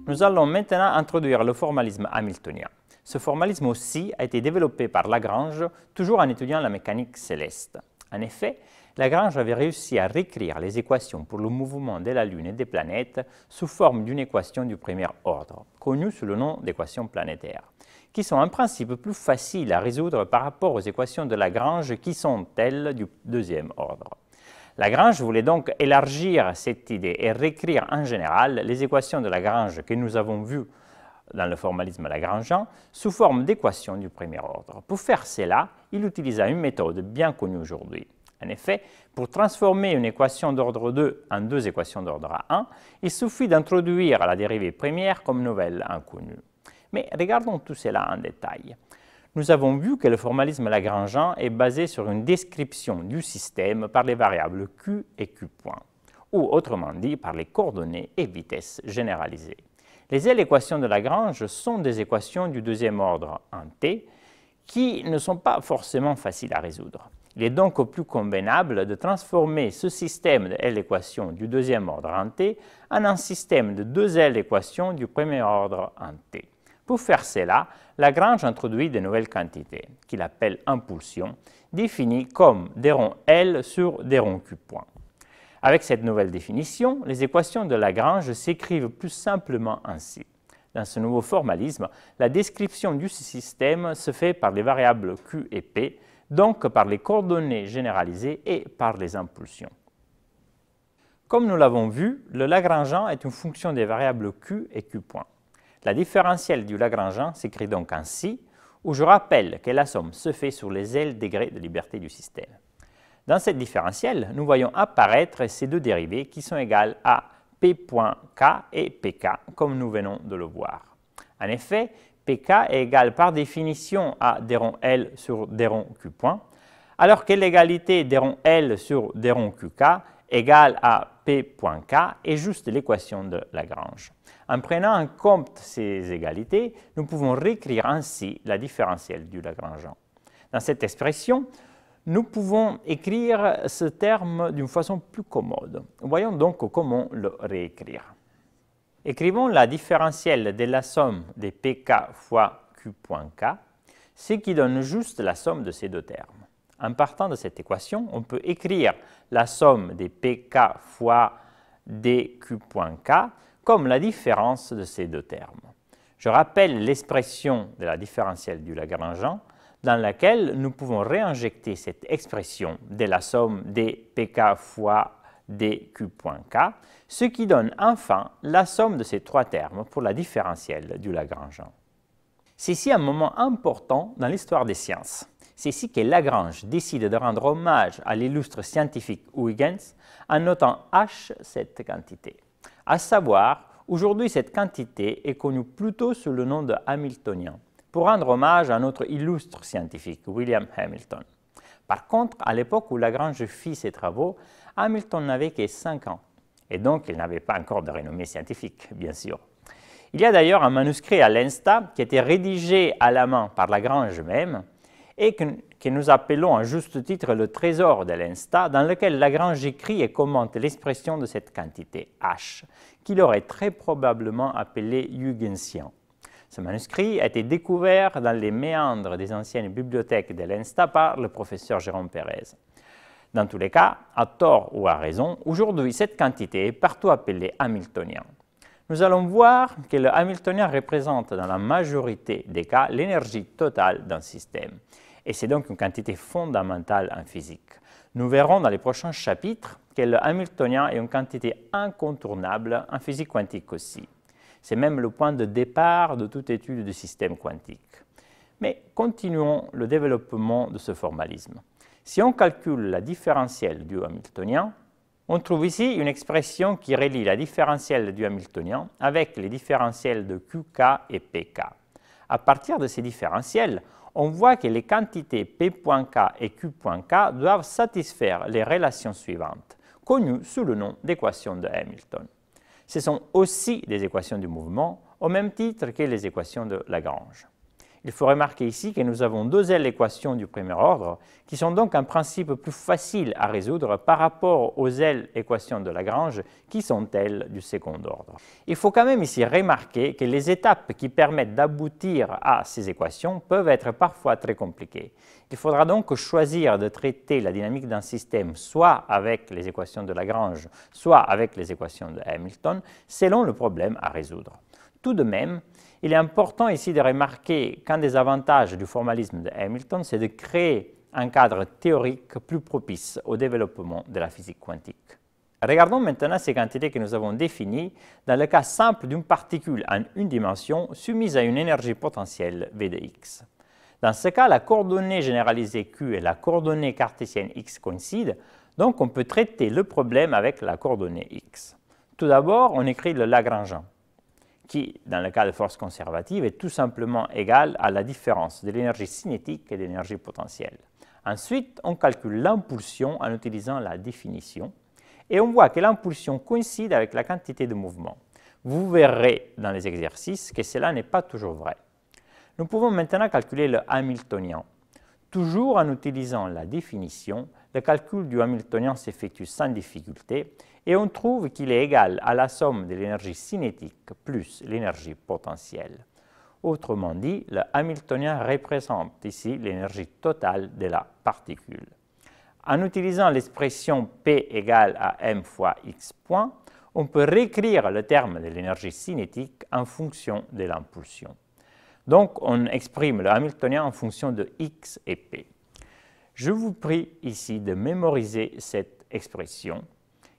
Nous allons maintenant introduire le formalisme hamiltonien. Ce formalisme aussi a été développé par Lagrange, toujours en étudiant la mécanique céleste. En effet, Lagrange avait réussi à réécrire les équations pour le mouvement de la Lune et des planètes sous forme d'une équation du premier ordre, connue sous le nom d'équations planétaires, qui sont en principe plus faciles à résoudre par rapport aux équations de Lagrange qui sont elles du deuxième ordre. Lagrange voulait donc élargir cette idée et réécrire en général les équations de Lagrange que nous avons vues dans le formalisme lagrangean sous forme d'équations du premier ordre. Pour faire cela, il utilisa une méthode bien connue aujourd'hui. En effet, pour transformer une équation d'ordre 2 en deux équations d'ordre 1, il suffit d'introduire la dérivée première comme nouvelle inconnue. Mais regardons tout cela en détail. Nous avons vu que le formalisme lagrangean est basé sur une description du système par les variables q et q', ou autrement dit par les coordonnées et vitesses généralisées. Les équations de Lagrange sont des équations du deuxième ordre en t qui ne sont pas forcément faciles à résoudre. Il est donc plus convenable de transformer ce système de L-équations du deuxième ordre en t en un système de deux L-équations du premier ordre en t. Pour faire cela, Lagrange introduit de nouvelles quantités, qu'il appelle impulsions, définies comme des ronds L sur des ronds Q'. Avec cette nouvelle définition, les équations de Lagrange s'écrivent plus simplement ainsi. Dans ce nouveau formalisme, la description du système se fait par les variables Q et P, donc par les coordonnées généralisées et par les impulsions. Comme nous l'avons vu, le Lagrangean est une fonction des variables Q et Q'. La différentielle du Lagrangean s'écrit donc ainsi, où je rappelle que la somme se fait sur les L degrés de liberté du système. Dans cette différentielle, nous voyons apparaître ces deux dérivées qui sont égales à P.K et Pk, comme nous venons de le voir. En effet, Pk est égal par définition à des ronds L sur des ronds Q', alors que l'égalité des ronds L sur des ronds Qk égale à P.K est juste l'équation de Lagrange. En prenant en compte ces égalités, nous pouvons réécrire ainsi la différentielle du Lagrangean. Dans cette expression, nous pouvons écrire ce terme d'une façon plus commode. Voyons donc comment le réécrire. Écrivons la différentielle de la somme de Pk fois Q.k, ce qui donne juste la somme de ces deux termes. En partant de cette équation, on peut écrire la somme de Pk fois dQ.k comme la différence de ces deux termes. Je rappelle l'expression de la différentielle du Lagrangean, dans laquelle nous pouvons réinjecter cette expression de la somme de Pk fois dQ.k, ce qui donne enfin la somme de ces trois termes pour la différentielle du Lagrangean. C'est ici un moment important dans l'histoire des sciences. C'est ici que Lagrange décide de rendre hommage à l'illustre scientifique Huygens en notant H cette quantité. À savoir, aujourd'hui cette quantité est connue plutôt sous le nom de Hamiltonien, pour rendre hommage à notre illustre scientifique, William Hamilton. Par contre, à l'époque où Lagrange fit ses travaux, Hamilton n'avait que 5 ans, et donc il n'avait pas encore de renommée scientifique, bien sûr. Il y a d'ailleurs un manuscrit à l'Insta qui a été rédigé à la main par Lagrange même, et que nous appelons à juste titre le trésor de l'Insta, dans lequel Lagrange écrit et commente l'expression de cette quantité, H, qu'il aurait très probablement appelé Huygensien. Ce manuscrit a été découvert dans les méandres des anciennes bibliothèques de l'Insta par le professeur Jérôme Pérez. Dans tous les cas, à tort ou à raison, aujourd'hui cette quantité est partout appelée hamiltonien. Nous allons voir que le hamiltonien représente dans la majorité des cas l'énergie totale d'un système. Et c'est donc une quantité fondamentale en physique. Nous verrons dans les prochains chapitres que le hamiltonien est une quantité incontournable en physique quantique aussi. C'est même le point de départ de toute étude du système quantique. Mais continuons le développement de ce formalisme. Si on calcule la différentielle du hamiltonien, on trouve ici une expression qui relie la différentielle du hamiltonien avec les différentielles de Qk et Pk. À partir de ces différentielles, on voit que les quantités P.k et Q.k doivent satisfaire les relations suivantes, connues sous le nom d'équations de Hamilton. Ce sont aussi des équations du mouvement, au même titre que les équations de Lagrange. Il faut remarquer ici que nous avons deux ailes d'équations du premier ordre qui sont donc en principe plus faciles à résoudre par rapport aux ailes équations de Lagrange qui sont elles du second ordre. Il faut quand même ici remarquer que les étapes qui permettent d'aboutir à ces équations peuvent être parfois très compliquées. Il faudra donc choisir de traiter la dynamique d'un système soit avec les équations de Lagrange, soit avec les équations de Hamilton, selon le problème à résoudre. Tout de même, il est important ici de remarquer qu'un des avantages du formalisme de Hamilton, c'est de créer un cadre théorique plus propice au développement de la physique quantique. Regardons maintenant ces quantités que nous avons définies dans le cas simple d'une particule en une dimension soumise à une énergie potentielle V de x. Dans ce cas, la coordonnée généralisée Q et la coordonnée cartésienne x coïncident, donc on peut traiter le problème avec la coordonnée x. Tout d'abord, on écrit le Lagrangean, qui, dans le cas de force conservative, est tout simplement égal à la différence de l'énergie cinétique et de l'énergie potentielle. Ensuite, on calcule l'impulsion en utilisant la définition, et on voit que l'impulsion coïncide avec la quantité de mouvement. Vous verrez dans les exercices que cela n'est pas toujours vrai. Nous pouvons maintenant calculer le Hamiltonien. Toujours en utilisant la définition, le calcul du Hamiltonien s'effectue sans difficulté et on trouve qu'il est égal à la somme de l'énergie cinétique plus l'énergie potentielle. Autrement dit, le Hamiltonien représente ici l'énergie totale de la particule. En utilisant l'expression P égale à m fois x point, on peut réécrire le terme de l'énergie cinétique en fonction de l'impulsion. Donc, on exprime le Hamiltonien en fonction de x et p. Je vous prie ici de mémoriser cette expression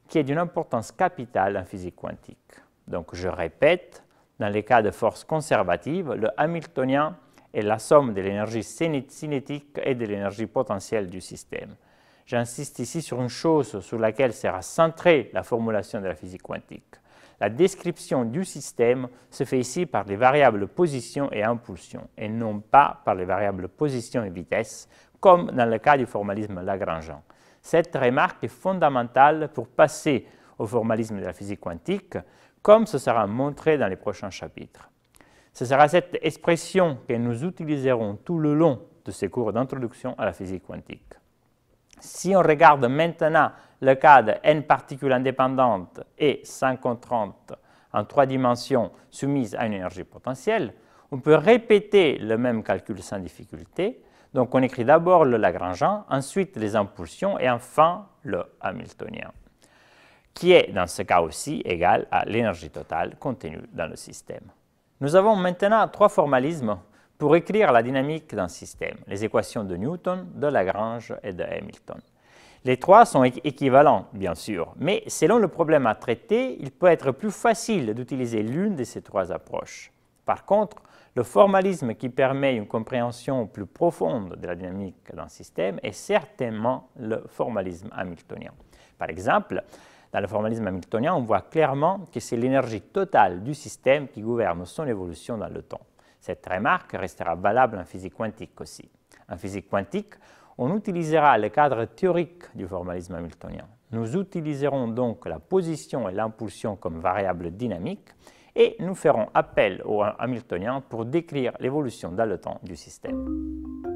qui est d'une importance capitale en physique quantique. Donc, je répète, dans les cas de force conservative, le Hamiltonien est la somme de l'énergie cinétique et de l'énergie potentielle du système. J'insiste ici sur une chose sur laquelle sera centrée la formulation de la physique quantique. La description du système se fait ici par les variables position et impulsion, et non pas par les variables position et vitesse, comme dans le cas du formalisme lagrangean. Cette remarque est fondamentale pour passer au formalisme de la physique quantique, comme ce sera montré dans les prochains chapitres. Ce sera cette expression que nous utiliserons tout le long de ces cours d'introduction à la physique quantique. Si on regarde maintenant le cas de n particules indépendantes et 50-30 en 3 dimensions soumises à une énergie potentielle, on peut répéter le même calcul sans difficulté. Donc on écrit d'abord le Lagrangean, ensuite les impulsions et enfin le Hamiltonien, qui est dans ce cas aussi égal à l'énergie totale contenue dans le système. Nous avons maintenant 3 formalismes pour écrire la dynamique d'un système, les équations de Newton, de Lagrange et de Hamilton. Les 3 sont équivalents, bien sûr, mais selon le problème à traiter, il peut être plus facile d'utiliser l'une de ces 3 approches. Par contre, le formalisme qui permet une compréhension plus profonde de la dynamique d'un système est certainement le formalisme hamiltonien. Par exemple, dans le formalisme hamiltonien, on voit clairement que c'est l'énergie totale du système qui gouverne son évolution dans le temps. Cette remarque restera valable en physique quantique aussi. En physique quantique, on utilisera le cadre théorique du formalisme hamiltonien. Nous utiliserons donc la position et l'impulsion comme variables dynamiques et nous ferons appel au hamiltonien pour décrire l'évolution dans le temps du système.